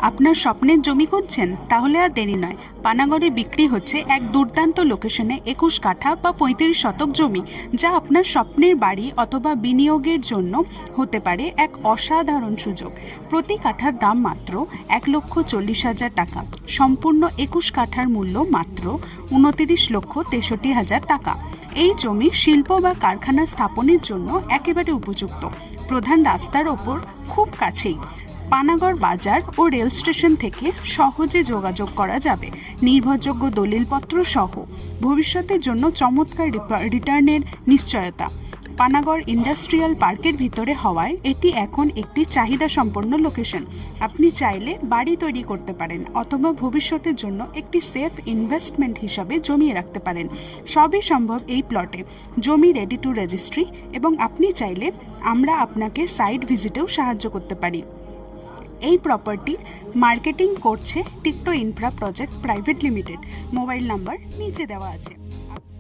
আপনার স্বপ্নের জমি খুঁজছেন? তাহলে আর দেরি নয়। পানাগড়ে বিক্রি হচ্ছে এক দুর্দান্ত লোকেশনে 21 কাঠা বা 35 শতক জমি, যা আপনার স্বপ্নের বাড়ি অথবা বিনিয়োগের জন্য হতে পারে এক অসাধারণ সুযোগ। প্রতি কাঠার দাম মাত্র 1,40,000 টাকা। সম্পূর্ণ 21 কাঠার মূল্য মাত্র 29,63,000 টাকা। এই জমি শিল্প বা কারখানা স্থাপনের জন্য একেবারে উপযুক্ত। প্রধান রাস্তার ওপর খুব কাছেই। পানাগড় বাজার ও রেল স্টেশন থেকে সহজে যোগাযোগ করা যাবে। নির্ভরযোগ্য দলিলপত্র সহ ভবিষ্যতের জন্য চমৎকার রিটার্নের নিশ্চয়তা। পানাগড় ইন্ডাস্ট্রিয়াল পার্কের ভিতরে হওয়ায় এটি এখন একটি চাহিদা সম্পন্ন লোকেশন। আপনি চাইলে বাড়ি তৈরি করতে পারেন অথবা ভবিষ্যতের জন্য একটি সেফ ইনভেস্টমেন্ট হিসাবে জমিয়ে রাখতে পারেন। সবই সম্ভব এই প্লটে। জমি রেডি টু রেজিস্ট্রি, এবং আপনি চাইলে আমরা আপনাকে সাইট ভিজিটেও সাহায্য করতে পারি। এই প্রপার্টি মার্কেটিং করছে টিকটো infra project private limited. Mobile number নিচে দেওয়া আছে।